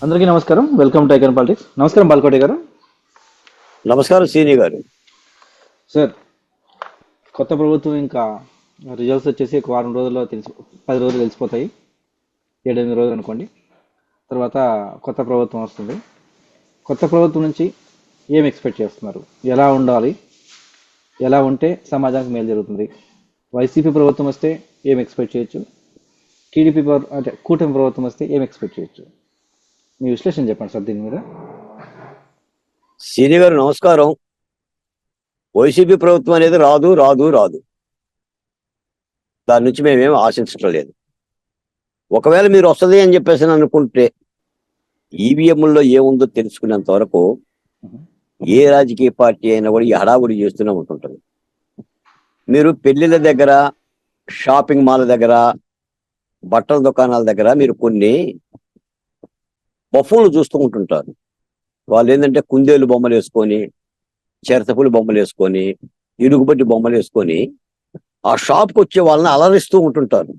అందరికీ నమస్కారం. Welcome to icon politics. నమస్కారం బాలకోటి గారు. నమస్కారం శ్రీని గారు. సార్, కొత్త ప్రభుత్వం ఇంకా రిజల్ట్స్ వచ్చేసి ఒక వారం రోజుల్లో 10 రోజులు తెలిసిపోతాయి. 7-8 రోజులు అనుకోండి. తర్వాత కొత్త ప్రభుత్వం వస్తుంది. కొత్త ప్రభుత్వం నుంచి ఏం ఎక్స్పెక్ట్ చేస్తున్నారు? ఎలా ఉండాలి? ఎలా ఉంటే సమాజానికి మేలు జరుగుతుంది? వైసీపీ ప్రభుత్వం వస్తే ఏం ఎక్స్పెక్ట్ చేయొచ్చు? టీడీపీ అంటే కూటమి ప్రభుత్వం వస్తే ఏం ఎక్స్పెక్ట్ చేయొచ్చు? మీ విశ్లేషణ చెప్పండి సార్ దీని మీద. శ్రీని గారు నమస్కారం. వైసీపీ ప్రభుత్వం అనేది రాదు రాదు రాదు, దాని నుంచి మేమేం ఆశించడం లేదు. ఒకవేళ మీరు వస్తుంది అని చెప్పేసి అనుకుంటే ఈవీఎంల్లో ఏముందో తెలుసుకునేంత వరకు ఏ రాజకీయ పార్టీ అయినా కూడా ఈ హడావుడి చేస్తూనే ఉంటుంటుంది. మీరు పెళ్లిళ్ళ దగ్గర, షాపింగ్ మాల్ దగ్గర, బట్టల దుకాణాల దగ్గర మీరు కొన్ని బఫూన్లు చూస్తూ ఉంటుంటారు. వాళ్ళు ఏంటంటే కుందేలు బొమ్మలు వేసుకొని, చిరతపులి బొమ్మలు వేసుకొని, ఇరుగుబట్టి బొమ్మలు వేసుకొని ఆ షాప్కి వచ్చే వాళ్ళని అలరిస్తూ ఉంటుంటారు.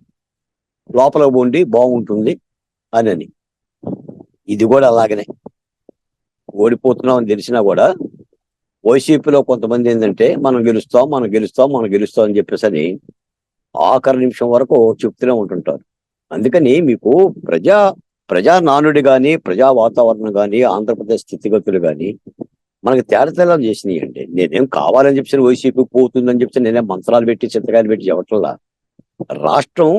లోపల ఉండి బాగుంటుంది అని. ఇది కూడా అలాగనే ఓడిపోతున్నామని తెలిసినా కూడా వైసీపీలో కొంతమంది ఏంటంటే మనం గెలుస్తాం మనం గెలుస్తాం మనం గెలుస్తాం అని చెప్పేసి అని ఆఖరి నిమిషం వరకు చెప్తూనే ఉంటుంటారు. అందుకని మీకు ప్రజా నానుడి కానీ, ప్రజా వాతావరణం కానీ, ఆంధ్రప్రదేశ్ స్థితిగతులు కానీ మనకి తేడతెల్లం చేసినాయి అండి. నేనేం కావాలని చెప్పి వైసీపీ పోతుందని చెప్పి నేనేం మంత్రాలు పెట్టి చింతకాయలు పెట్టి చెప్పట్లా. రాష్ట్రం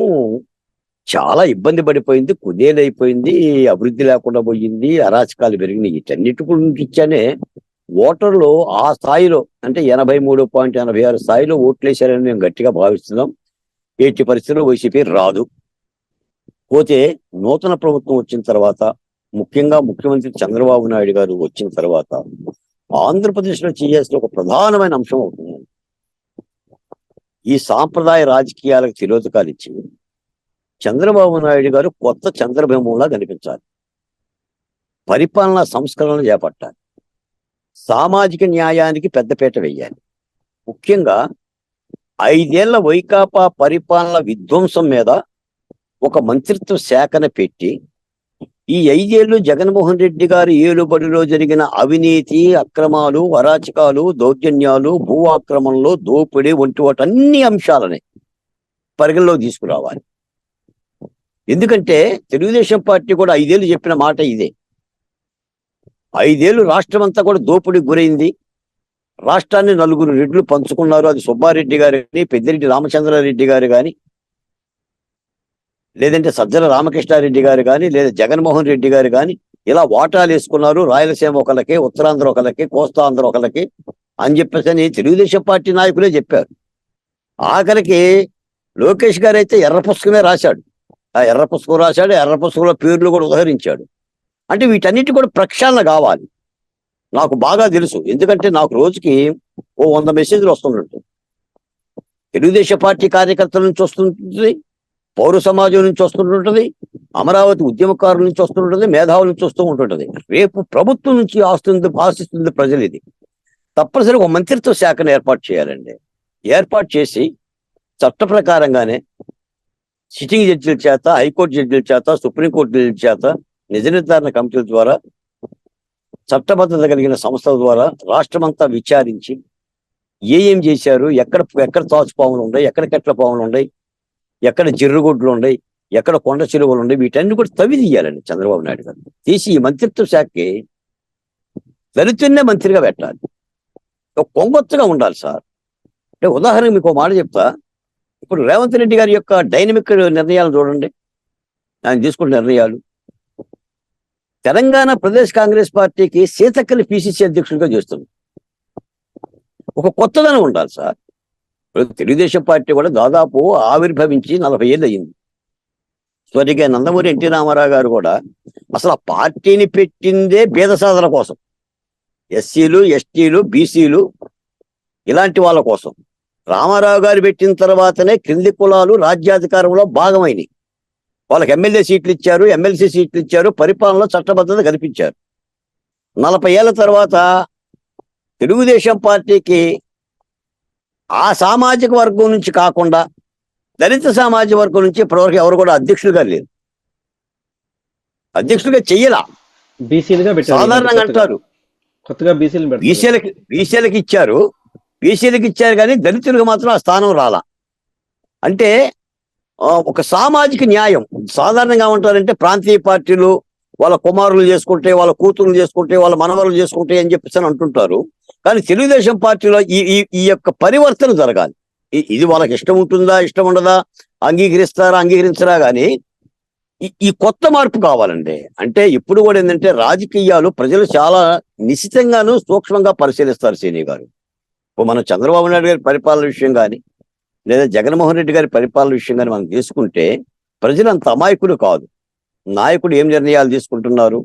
చాలా ఇబ్బంది పడిపోయింది, కుదేలైపోయింది, అభివృద్ధి లేకుండా పోయింది, అరాచకాలు పెరిగినాయి. వీటన్నిటి గురించి ఇచ్చానే ఓటర్లు ఆ స్థాయిలో అంటే 83.86 స్థాయిలో ఓట్లేశారని మేము గట్టిగా భావిస్తున్నాం. ఎట్టి పరిస్థితుల్లో వైసీపీ రాదు. పోతే నూతన ప్రభుత్వం వచ్చిన తర్వాత, ముఖ్యంగా ముఖ్యమంత్రి చంద్రబాబు నాయుడు గారు వచ్చిన తర్వాత ఆంధ్రప్రదేశ్లో చేయాల్సిన ఒక ప్రధానమైన అంశం అవుతుంది ఈ సాంప్రదాయ రాజకీయాలకు తిలోదకాలు ఇచ్చి చంద్రబాబు నాయుడు గారు కొత్త చంద్రబింబంలా కనిపించాలి. పరిపాలనా సంస్కరణలు చేపట్టాలి. సామాజిక న్యాయానికి పెద్దపీట వేయాలి. ముఖ్యంగా 5 ఏళ్ల వైకాపా పరిపాలన విధ్వంసం మీద ఒక మంత్రిత్వ శాఖను పెట్టి ఈ 5 ఏళ్లు జగన్మోహన్ రెడ్డి గారి ఏలుబడిలో జరిగిన అవినీతి, అక్రమాలు, అరాచకాలు, దౌర్జన్యాలు, భూ ఆక్రమణలు, దోపిడీ వంటి వాటన్ని అంశాలని పరిగణలోకి తీసుకురావాలి. ఎందుకంటే తెలుగుదేశం పార్టీ కూడా 5 ఏళ్ళు చెప్పిన మాట ఇదే. 5 ఏళ్ళు రాష్ట్రం అంతా కూడా దోపిడీకి గురైంది. రాష్ట్రాన్ని 4 రెడ్లు పంచుకున్నారు. అది సుబ్బారెడ్డి గారు కానీ, పెద్దిరెడ్డి రామచంద్రారెడ్డి గారు కానీ, లేదంటే సజ్జల రామకృష్ణారెడ్డి గారు కానీ, లేదా జగన్మోహన్ రెడ్డి గారు కానీ ఇలా వాటాలు వేసుకున్నారు. రాయలసీమ ఒకళ్ళకి, ఉత్తరాంధ్ర ఒకళ్ళకి, కోస్తాంధ్ర ఒకళ్ళకి అని చెప్పేసి తెలుగుదేశం పార్టీ నాయకులే చెప్పారు. ఆఖరికి లోకేష్ గారు అయితే ఎర్ర పుస్తకమే రాశాడు. ఆ ఎర్ర పుస్తకం రాశాడు, ఎర్ర పుస్తకంలో పేర్లు కూడా ఉదహరించాడు. అంటే వీటన్నిటి కూడా ప్రక్షాళన కావాలి. నాకు బాగా తెలుసు. ఎందుకంటే నాకు రోజుకి 100 మెసేజ్లు వస్తుంటుంది. తెలుగుదేశం పార్టీ కార్యకర్తల నుంచి వస్తుంటుంది, పౌర సమాజం నుంచి వస్తుంటుంటది, అమరావతి ఉద్యమకారుల నుంచి వస్తుంటుంది, మేధావుల నుంచి వస్తూ ఉంటుంటది. రేపు ప్రభుత్వం నుంచి ఆశిస్తుంది ప్రజలు. ఇది తప్పనిసరిగా ఒక మంత్రిత్వ శాఖను ఏర్పాటు చేయాలండి. ఏర్పాటు చేసి చట్ట ప్రకారంగానే సిట్టింగ్ జడ్జిల చేత, హైకోర్టు జడ్జిల చేత, సుప్రీంకోర్టు జడ్జిల చేత, నిజ నిర్ధారణ కమిటీల ద్వారా, చట్టబద్ధత కలిగిన సంస్థల ద్వారా రాష్ట్రమంతా విచారించి ఏం చేశారు, ఎక్కడ తాచుపాములు ఉన్నాయి, ఎక్కడ కెట్ల పాములు ఉన్నాయి, ఎక్కడ జిర్రుగుడ్లు ఉన్నాయి, ఎక్కడ కొండ చెరువులు ఉన్నాయి, వీటన్ని కూడా తవ్వి తీయాలండి చంద్రబాబు నాయుడు గారు. తీసి ఈ మంత్రిత్వ శాఖకి దళితున్నే మంత్రిగా పెట్టాలి. ఒక కొంగొత్తుగా ఉండాలి సార్. అంటే ఉదాహరణకు మీకు ఒక మాట చెప్తా. ఇప్పుడు రేవంత్ రెడ్డి గారి యొక్క డైనమిక్ నిర్ణయాలు చూడండి, ఆయన తీసుకున్న నిర్ణయాలు. తెలంగాణ ప్రదేశ్ కాంగ్రెస్ పార్టీకి సీతక్కని పిసిసి అధ్యక్షుడిగా చేస్తుంది. ఒక కొత్తదనం ఉండాలి సార్. తెలుగుదేశం పార్టీ కూడా దాదాపు ఆవిర్భవించి 40 ఏళ్ళు అయ్యింది. స్వర్గీయ నందమూరి ఎన్టీ రామారావు గారు కూడా అసలు ఆ పార్టీని పెట్టిందే బీద సాధన కోసం, ఎస్సీలు, ఎస్టీలు, బీసీలు ఇలాంటి వాళ్ళ కోసం. రామారావు గారు పెట్టిన తర్వాతనే క్రింది కులాలు రాజ్యాధికారంలో భాగమైనవి. వాళ్ళకి ఎమ్మెల్యే సీట్లు ఇచ్చారు, ఎమ్మెల్సీ సీట్లు ఇచ్చారు, పరిపాలనలో చట్టబద్ధత కల్పించారు. 40 ఏళ్ల తర్వాత తెలుగుదేశం పార్టీకి ఆ సామాజిక వర్గం నుంచి కాకుండా దళిత సామాజిక వర్గం నుంచి ఇప్పటివరకు ఎవరు కూడా అధ్యక్షులుగా లేరు, అధ్యక్షులుగా చెయ్యాల. బీసీలుగా పెట్టారు ఈ మధ్య సాధారణంగా కొత్తగా. అంటారు కొత్తగా బీసీలు పెడుతున్నారు కదా. బీసీలకు ఇచ్చారు, బీసీలకు ఇచ్చారు కానీ దళితులకు మాత్రం ఆ స్థానం రాలా. అంటే ఒక సామాజిక న్యాయం. సాధారణంగా ఏమంటారంటే ప్రాంతీయ పార్టీలు వాళ్ళ కుమారులు చేసుకుంటే, వాళ్ళ కూతురులు చేసుకుంటే, వాళ్ళ మనవరులు చేసుకుంటే అని చెప్పేసి అని అంటుంటారు. కానీ తెలుగుదేశం పార్టీలో ఈ ఈ ఈ యొక్క పరివర్తన జరగాలి. ఇది వాళ్ళకి ఇష్టం ఉంటుందా, ఇష్టం ఉండదా, అంగీకరిస్తారా, అంగీకరించరా, కానీ ఈ కొత్త మార్పు కావాలండి. అంటే ఇప్పుడు కూడా ఏంటంటే రాజకీయాలు ప్రజలు చాలా నిశితంగాను సూక్ష్మంగా పరిశీలిస్తారు సీని గారు. ఇప్పుడు మనం చంద్రబాబు నాయుడు గారి పరిపాలన విషయం కానీ, లేదా జగన్మోహన్ రెడ్డి గారి పరిపాలన విషయం కానీ మనం తీసుకుంటే ప్రజలు అంత అమాయకులు కాదు. నాయకుడు ఏం నిర్ణయాలు తీసుకుంటున్నారు,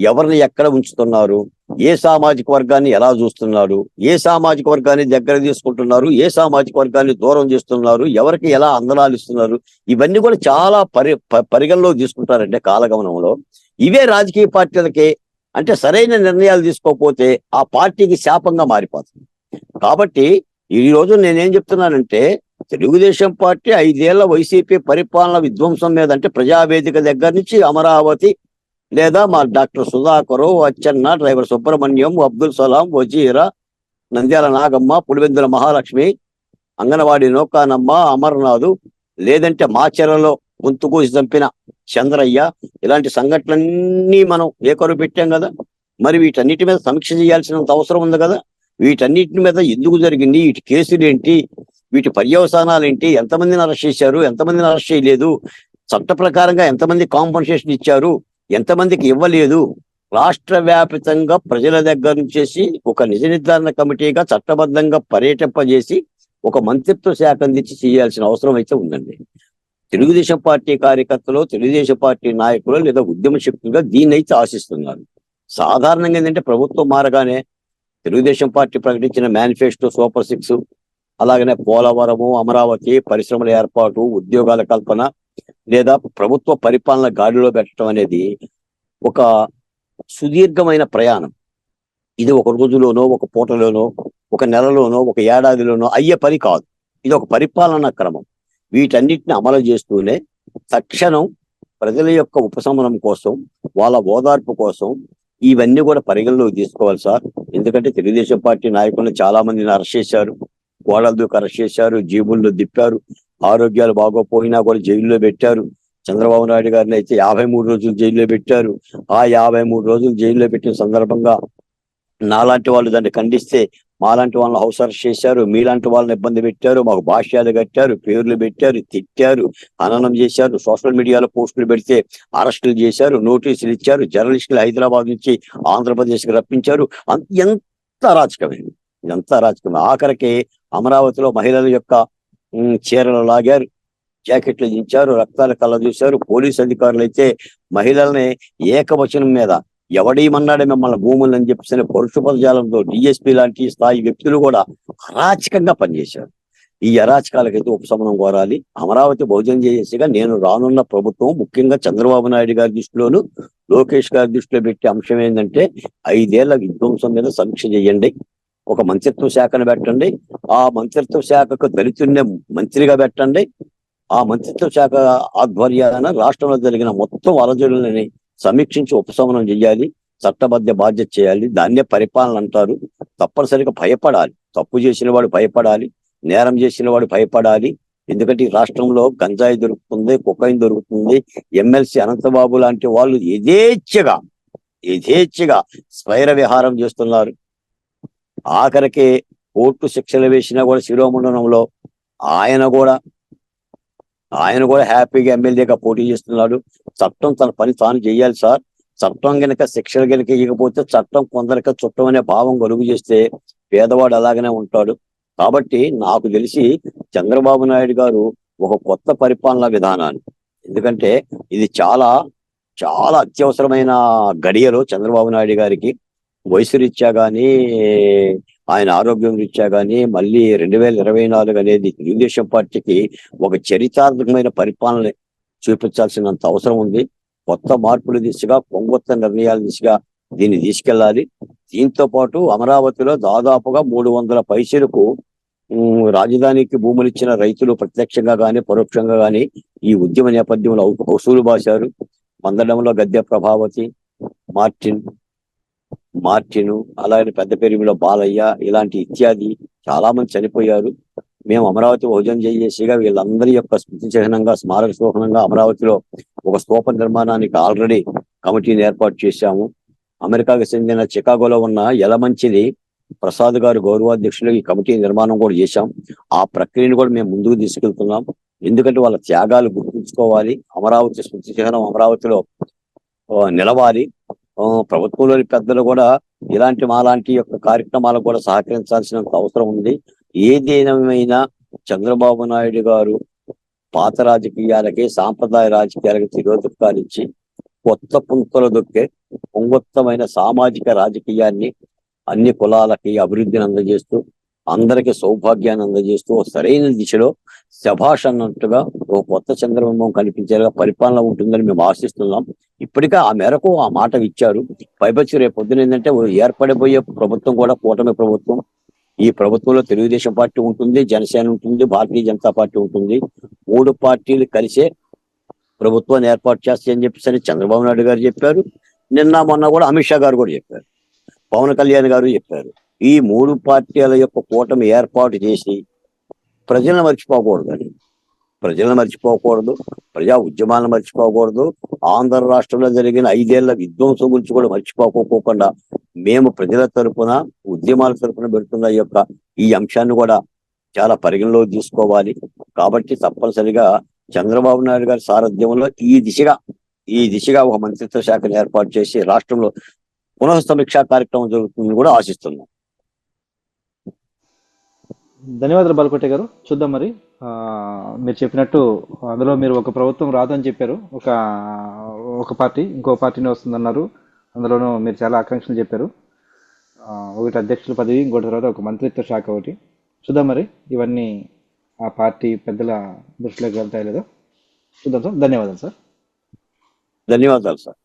ఎవరిని ఎక్కడ ఉంచుతున్నారు, ఏ సామాజిక వర్గాన్ని ఎలా చూస్తున్నారు, ఏ సామాజిక వర్గాన్ని దగ్గర తీసుకుంటున్నారు, ఏ సామాజిక వర్గాన్ని దూరం చేస్తున్నారు, ఎవరికి ఎలా అందనాలు ఇస్తున్నారు, ఇవన్నీ కూడా చాలా పరిగణలో తీసుకుంటారంటే కాలగమనంలో. ఇవే రాజకీయ పార్టీలకి అంటే సరైన నిర్ణయాలు తీసుకోకపోతే ఆ పార్టీకి శాపంగా మారిపోతుంది. కాబట్టి ఈ రోజు నేనేం చెప్తున్నానంటే తెలుగుదేశం పార్టీ 5 ఏళ్ల వైసీపీ పరిపాలన విధ్వంసం మీద, అంటే ప్రజావేదిక దగ్గర నుంచి అమరావతి, లేదా మా డాక్టర్ సుధాకరు, అచ్చెన్న, డ్రైవర్ సుబ్రహ్మణ్యం, అబ్దుల్ సలాం, వజీరా, నంద్యాల నాగమ్మ, పులివెందుల మహాలక్ష్మి, అంగన్వాడీ నౌకానమ్మ, అమర్నాథు, లేదంటే మాచెరలో గొంతు కోసి చంపిన చంద్రయ్య, ఇలాంటి సంఘటనలన్నీ మనం ఏకరు పెట్టాం కదా. మరి వీటన్నిటి మీద సమీక్ష చేయాల్సినంత అవసరం ఉంది కదా. వీటన్నిటి మీద ఎందుకు జరిగింది, వీటి కేసులు ఏంటి, వీటి పర్యవసానాలు ఏంటి, ఎంతమందిని అరెస్ట్ చేశారు, ఎంతమందిని అరెస్ట్ చేయలేదు, చట్ట ప్రకారంగా ఎంతమంది కాంపన్సేషన్ ఇచ్చారు, ఎంతమందికి ఇవ్వలేదు, రాష్ట్ర వ్యాప్తంగా ప్రజల దగ్గర నుంచి ఒక నిజ నిర్ధారణ కమిటీగా చట్టబద్ధంగా పర్యటింపజేసి ఒక మంత్రిత్వ శాఖ అందించి చేయాల్సిన అవసరం అయితే ఉందండి. తెలుగుదేశం పార్టీ కార్యకర్తలు, తెలుగుదేశం పార్టీ నాయకులు లేదా ఉద్యమ శక్తులుగా దీన్ని అయితే ఆశిస్తున్నారు. సాధారణంగా ఏంటంటే ప్రభుత్వం మారగానే తెలుగుదేశం పార్టీ ప్రకటించిన మేనిఫెస్టో సూపర్ 6, అలాగనే పోలవరము, అమరావతి, పరిశ్రమల ఏర్పాటు, ఉద్యోగాల కల్పన, లేదా ప్రభుత్వ పరిపాలన గాడిలో పెట్టడం అనేది ఒక సుదీర్ఘమైన ప్రయాణం. ఇది ఒక రోజులోనో, ఒక పూటలోనో, ఒక నెలలోనో, ఒక ఏడాదిలోనో అయ్యే పని కాదు. ఇది ఒక పరిపాలనా క్రమం. వీటన్నిటిని అమలు చేస్తూనే తక్షణం ప్రజల యొక్క ఉపశమనం కోసం, వాళ్ళ ఓదార్పు కోసం ఇవన్నీ కూడా పరిగణలోకి తీసుకోవాలి సార్. ఎందుకంటే తెలుగుదేశం పార్టీ నాయకులను చాలా మందిని అరెస్ట్ చేశారు, గోడలకు అరెస్ట్ చేశారు, జీబుల్లో దిప్పారు, ఆరోగ్యాలు బాగోపోయినా కూడా జైల్లో పెట్టారు. చంద్రబాబు నాయుడు గారిని అయితే 53 రోజులు జైల్లో పెట్టారు. ఆ 53 రోజులు జైల్లో పెట్టిన సందర్భంగా నాలాంటి వాళ్ళు దాన్ని ఖండిస్తే మాలాంటి వాళ్ళని హౌస్ అరెస్ట్ చేశారు, మీలాంటి వాళ్ళని ఇబ్బంది పెట్టారు, మాకు భాష్యాలు కట్టారు, పేర్లు పెట్టారు, తిట్టారు, హననం చేశారు, సోషల్ మీడియాలో పోస్టులు పెడితే అరెస్టులు చేశారు, నోటీసులు ఇచ్చారు, జర్నలిస్టులు హైదరాబాద్ నుంచి ఆంధ్రప్రదేశ్కి రప్పించారు. ఎంత అరాచకమే, ఎంత అరాచకమే. ఆఖరికి అమరావతిలో మహిళల యొక్క చీరలు లాగారు, జాకెట్లు దించారు, రక్తాలు కళ్ళ చూశారు. పోలీసు అధికారులు అయితే మహిళల్ని ఏకవచనం మీద ఎవడేమన్నాడే మిమ్మల్ని భూములు అని చెప్పేసి పరుష పదజాలంతో డిఎస్పీ లాంటి స్థాయి వ్యక్తులు కూడా అరాచకంగా పనిచేశారు. ఈ అరాచకాలకైతే ఉపశమనం కోరాలి. అమరావతి బహుజన జేఏసీగా నేను రానున్న ప్రభుత్వం ముఖ్యంగా చంద్రబాబు నాయుడు గారి దృష్టిలోను, లోకేష్ గారి దృష్టిలో పెట్టే అంశం ఏంటంటే 5 ఏళ్ల విధ్వంసం మీద సమీక్ష చేయండి, ఒక మంత్రిత్వ శాఖను పెట్టండి, ఆ మంత్రిత్వ శాఖకు దళితున్నే మంత్రిగా పెట్టండి, ఆ మంత్రిత్వ శాఖ ఆధ్వర్యాన రాష్ట్రంలో జరిగిన మొత్తం అలజడులని సమీక్షించి ఉపశమనం చేయాలి, చట్టబద్ధ బాధ్యత చేయాలి. దాన్నే పరిపాలన అంటారు. తప్పనిసరిగా భయపడాలి, తప్పు చేసిన వాడు భయపడాలి, నేరం చేసిన వాడు భయపడాలి. ఎందుకంటే ఈ రాష్ట్రంలో గంజాయి దొరుకుతుంది, కొకైన్ దొరుకుతుంది. ఎమ్మెల్సీ అనంతబాబు లాంటి వాళ్ళు యథేచ్ఛగా స్వైర విహారం చేస్తున్నారు. ఆఖరికి కోర్టు శిక్షలు వేసినా కూడా శిరోమండనంలో ఆయన కూడా హ్యాపీగా ఎమ్మెల్యేగా పోటీ చేస్తున్నాడు. చట్టం తన పని తాను చేయాలి సార్. చట్టం గనక శిక్షలు గనక ఇవ్వకపోతే చట్టం కొందరికి చుట్టం అనే భావం కలుగు చేస్తే పేదవాడు అలాగనే ఉంటాడు. కాబట్టి నాకు తెలిసి చంద్రబాబు నాయుడు గారు ఒక కొత్త పరిపాలనా విధానాన్ని, ఎందుకంటే ఇది చాలా చాలా అత్యవసరమైన గడియలో చంద్రబాబు నాయుడు గారికి వయసు రీత్యా కానీ, ఆయన ఆరోగ్యం రీత్యా కానీ, మళ్ళీ 2024 అనేది తెలుగుదేశం పార్టీకి ఒక చరిత్రాత్మకమైన పరిపాలన చూపించాల్సినంత అవసరం ఉంది. కొత్త మార్పుల దిశగా, కొంగొత్త నిర్ణయాల దిశగా దీన్ని తీసుకెళ్లాలి. దీంతో పాటు అమరావతిలో దాదాపుగా 300 పైసలకు రాజధానికి భూములు ఇచ్చిన రైతులు ప్రత్యక్షంగా కానీ పరోక్షంగా కానీ ఈ ఉద్యమ నేపథ్యంలో వసూలు బాశారు. మందడంలో గద్దె ప్రభావతి, మార్టిన్ మార్టిన్ అలాగే పెద్ద పెరిమిలో బాలయ్య ఇలాంటి ఇత్యాది చాలా మంది చనిపోయారు. మేము అమరావతి భోజనం చేసేసిగా వీళ్ళందరి యొక్క స్మృతి చిహ్నంగా స్మారక స్తూపంగా అమరావతిలో ఒక స్తూప నిర్మాణానికి ఆల్రెడీ కమిటీని ఏర్పాటు చేశాము. అమెరికాకు చెందిన చికాగోలో ఉన్న యలమంచిలి ప్రసాద్ గారు గౌరవాధ్యక్షులు ఈ కమిటీ నిర్మాణం కూడా చేశాం. ఆ ప్రక్రియను కూడా మేము ముందుకు తీసుకెళ్తున్నాం. ఎందుకంటే వాళ్ళ త్యాగాలు గుర్తుంచుకోవాలి. అమరావతి స్మృతి చిహ్నం అమరావతిలో నిలవాలి. ప్రభుత్వంలోని పెద్దలు కూడా ఇలాంటి మాలాంటి యొక్క కార్యక్రమాలకు కూడా సహకరించాల్సినంత అవసరం ఉంది. ఏదేమైనా చంద్రబాబు నాయుడు గారు పాత రాజకీయాలకి సాంప్రదాయ రాజకీయాలకి తిరోధకాలు ఇచ్చి కొత్త పుంతలు దొక్కే పొంగొత్తమైన సామాజిక రాజకీయాన్ని అన్ని కులాలకి అభివృద్ధిని అందజేస్తూ అందరికి సౌభాగ్యాన్ని అందజేస్తూ సరైన దిశలో శభాష్ అన్నట్టుగా ఒక కొత్త చంద్రబాబు కనిపించేలా పరిపాలన ఉంటుందని మేము ఆశిస్తున్నాం. ఇప్పటికే ఆ మేరకు ఆ మాట ఇచ్చారు. పైపచ్చి రేపు పొద్దున ఏంటంటే ఏర్పడిపోయే ప్రభుత్వం కూడా కూటమి ప్రభుత్వం. ఈ ప్రభుత్వంలో తెలుగుదేశం పార్టీ ఉంటుంది, జనసేన ఉంటుంది, భారతీయ జనతా పార్టీ ఉంటుంది. 3 పార్టీలు కలిసే ప్రభుత్వాన్ని ఏర్పాటు చేస్తాయని చెప్పేసి చంద్రబాబు నాయుడు గారు చెప్పారు. నిన్న మొన్న కూడా అమిత్ షా గారు కూడా చెప్పారు. పవన్ కళ్యాణ్ గారు చెప్పారు. ఈ 3 పార్టీల యొక్క కూటమి ఏర్పాటు చేసి ప్రజలను మర్చిపోకూడదని, ప్రజలను మర్చిపోకూడదు, ప్రజా ఉద్యమాలను మర్చిపోకూడదు, ఆంధ్ర రాష్ట్రంలో జరిగిన 5 ఏళ్ల విధ్వంసం గురించి కూడా మర్చిపోకోకుండా మేము ప్రజల తరపున ఉద్యమాల తరపున పెడుతున్న యొక్క ఈ అంశాన్ని కూడా చాలా పరిగణలోకి తీసుకోవాలి. కాబట్టి తప్పనిసరిగా చంద్రబాబు నాయుడు గారి సారథ్యంలో ఈ దిశగా ఒక మంత్రిత్వ శాఖను ఏర్పాటు చేసి రాష్ట్రంలో పునఃసమీక్షా కార్యక్రమం జరుగుతుందని కూడా ఆశిస్తున్నాం. ధన్యవాదాలు బాలకోటే గారు. చూద్దాం మరి. మీరు చెప్పినట్టు అందులో మీరు ఒక ప్రభుత్వం రాదని చెప్పారు, ఒక పార్టీ ఇంకో పార్టీని వస్తుందన్నారు. అందులోనూ మీరు చాలా ఆకాంక్షలు చెప్పారు. ఒకటి అధ్యక్షుల పదవి, ఇంకోటి తర్వాత ఒక మంత్రిత్వ శాఖ ఒకటి. చూద్దాం మరి ఇవన్నీ ఆ పార్టీ పెద్దల దృష్టిలోకి వెళ్తాయో లేదో చూద్దాం సార్. ధన్యవాదాలు సార్. ధన్యవాదాలు సార్.